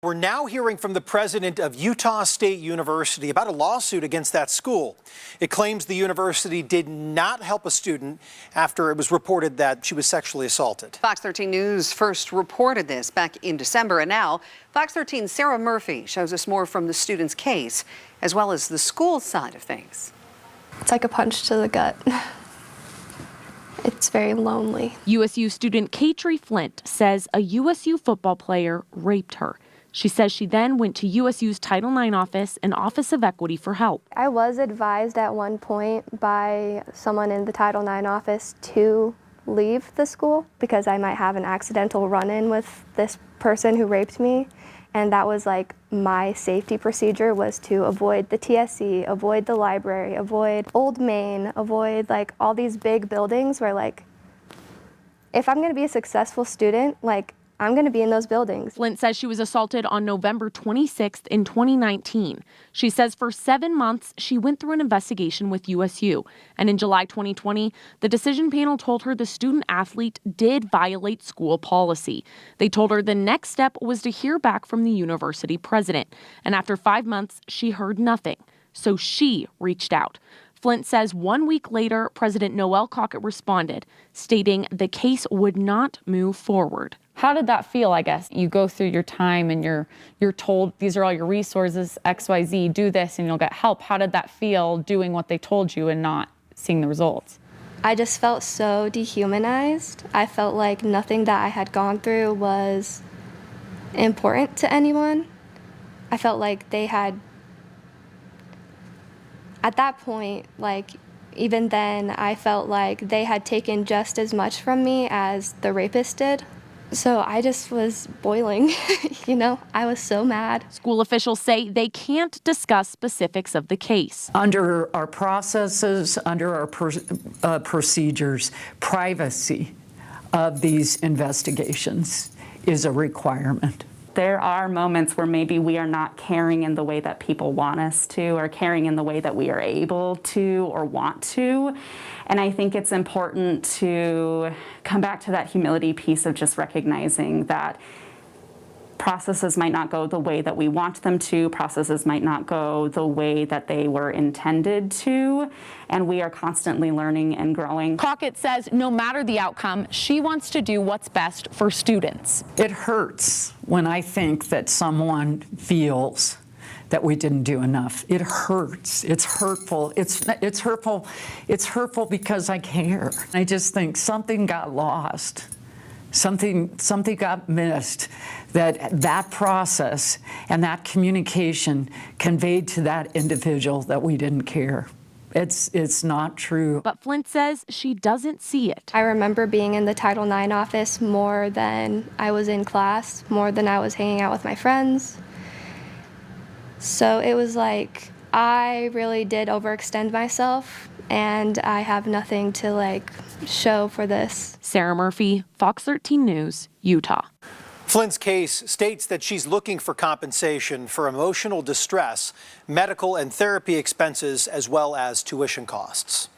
We're now hearing from the president of Utah State University about a lawsuit against that school. It claims the university did not help a student after it was reported that she was sexually assaulted. Fox 13 News first reported this back in December, and now Fox 13's Sarah Murphy shows us more from the student's case, as well as the school side of things. It's like a punch to the gut. It's very lonely. USU student Katrie Flint says a USU football player raped her. She says she then went to USU's Title IX office and Office of Equity for help. I was advised at one point by someone in the Title IX office to leave the school because I might have an accidental run-in with this person who raped me. And that was like my safety procedure, was to avoid the TSC, avoid the library, avoid Old Main, avoid like all these big buildings where like, if I'm gonna be a successful student, like I'm going to be in those buildings. Flint says she was assaulted on November 26th in 2019. She says for 7 months, she went through an investigation with USU. And in July 2020, the decision panel told her the student athlete did violate school policy. They told her the next step was to hear back from the university president. And after 5 months, she heard nothing. So she reached out. Flint says 1 week later, President Noel Cockett responded, stating the case would not move forward. How did that feel, I guess? You go through your time and you're told these are all your resources, XYZ, do this and you'll get help. How did that feel doing what they told you and not seeing the results? I just felt so dehumanized. I felt like nothing that I had gone through was important to anyone. I felt like they had, at that point, like even then, I felt like they had taken just as much from me as the rapist did. So I just was boiling, you know, I was so mad. School officials say they can't discuss specifics of the case. Under our processes, under our procedures, privacy of these investigations is a requirement. There are moments where maybe we are not caring in the way that people want us to, or caring in the way that we are able to or want to. And I think it's important to come back to that humility piece of just recognizing that processes might not go the way that we want them to, processes might not go the way that they were intended to, and we are constantly learning and growing. Cockett says no matter the outcome, she wants to do what's best for students. It hurts when I think that someone feels that we didn't do enough. It hurts. It's hurtful. It's hurtful. It's hurtful because I care. I just think something got lost. Something got missed, that process and that communication conveyed to that individual that we didn't care. It's not true. But Flint says she doesn't see it. I remember being in the Title IX office more than I was in class, more than I was hanging out with my friends. So it was like I really did overextend myself, and I have nothing to like show for this. Sarah Murphy, Fox 13 News, Utah. Flint's case states that she's looking for compensation for emotional distress, medical and therapy expenses, as well as tuition costs.